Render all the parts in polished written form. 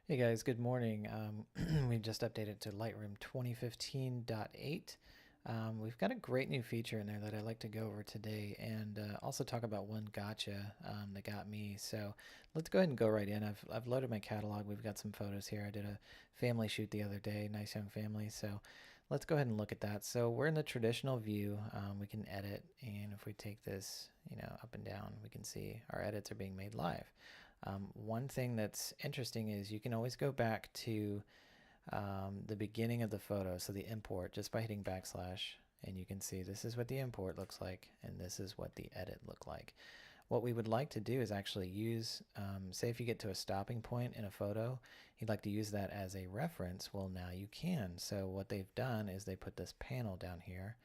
Hey guys, good morning. We just updated to Lightroom 2015.8. We've got a great new feature in there that I'd like to go over today and also talk about one gotcha that got me. So let's go ahead and go right in. I've loaded my catalog. We've got some photos here. I did a family shoot the other day, nice young family. So let's go ahead and look at that. So we're in the traditional view. We can edit, and if we take this, up and down, we can see our edits are being made live. One thing that's interesting is you can always go back to the beginning of the photo, so the import, just by hitting backslash, and you can see this is what the import looks like and this is what the edit looked like. What we would like to do is actually use, say if you get to a stopping point in a photo, you'd like to use that as a reference. Well, now you can. So what they've done is they put this panel down here,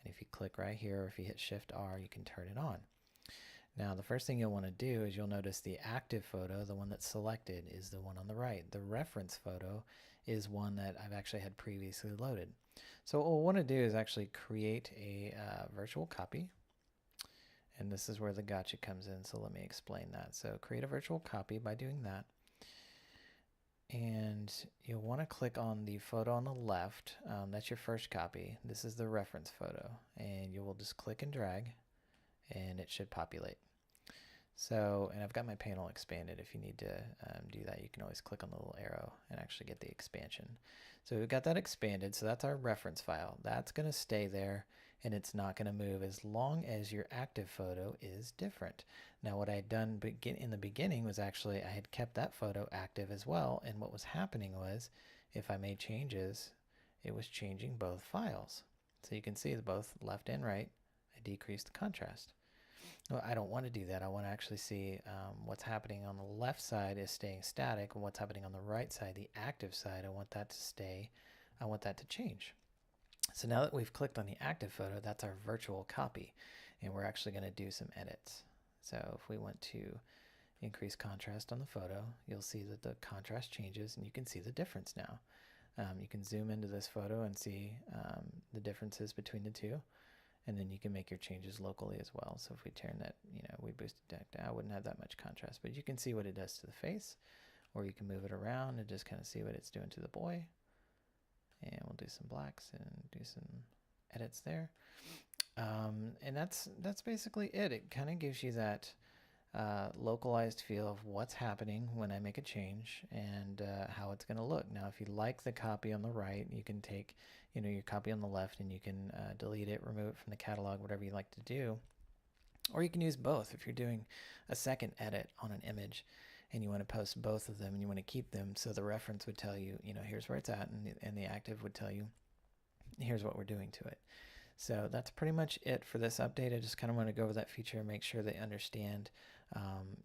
and if you click right here, or if you hit Shift R, you can turn it on. Now the first thing you'll want to do is you'll notice the active photo, the one that's selected, is the one on the right. The reference photo is one that I've actually had previously loaded. So what we'll want to do is actually create a virtual copy, and this is where the gotcha comes in, so let me explain that. So create a virtual copy by doing that, and you'll want to click on the photo on the left. That's your first copy. This is the reference photo, and you will just click and drag and it should populate. So, and I've got my panel expanded. If you need to do that, you can always click on the little arrow and actually get the expansion. So we've got that expanded, so that's our reference file. That's going to stay there and it's not going to move as long as your active photo is different. Now what I had done in the beginning was actually I had kept that photo active as well, and what was happening was if I made changes, it was changing both files. So you can see both left and right, I decreased the contrast. Well, I don't want to do that. I want to actually see what's happening on the left side is staying static, and what's happening on the right side, the active side, I want that to stay. I want that to change. So now that we've clicked on the active photo, that's our virtual copy, and we're actually going to do some edits. So if we want to increase contrast on the photo, you'll see that the contrast changes, and you can see the difference now. You can zoom into this photo and see the differences between the two. And then you can make your changes locally as well. So if we turn that, we boosted that down, I wouldn't have that much contrast, but you can see what it does to the face, or you can move it around and just kind of see what it's doing to the boy. And we'll do some blacks and do some edits there. And that's basically it. It kind of gives you that localized feel of what's happening when I make a change and how it's going to look. Now, if you like the copy on the right, you can take your copy on the left and you can delete it, remove it from the catalog, whatever you like to do. Or you can use both if you're doing a second edit on an image and you want to post both of them and you want to keep them, so the reference would tell you, here's where it's at, and the active would tell you, here's what we're doing to it. So that's pretty much it for this update. I just kind of want to go over that feature and make sure they understand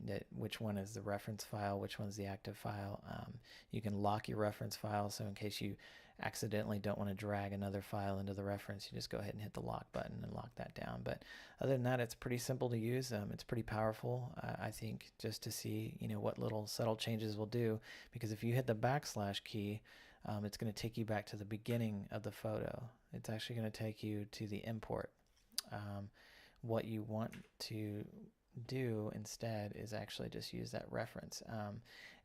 that which one is the reference file, which one's the active file. You can lock your reference file, so in case you accidentally don't want to drag another file into the reference, you just go ahead and hit the lock button and lock that down. But other than that, it's pretty simple to use. It's pretty powerful, I think, just to see what little subtle changes will do, because if you hit the backslash key, it's going to take you back to the beginning of the photo. It's actually going to take you to the import. What you want to do instead is actually just use that reference.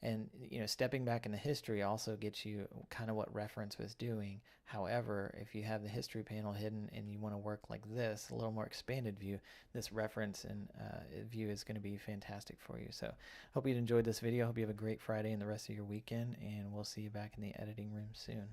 And stepping back in the history also gets you kind of what reference was doing. However, if you have the history panel hidden and you want to work like this, a little more expanded view, this reference and view is going to be fantastic for you. So hope you enjoyed this video. Hope you have a great Friday and the rest of your weekend, and we'll see you back in the editing room soon.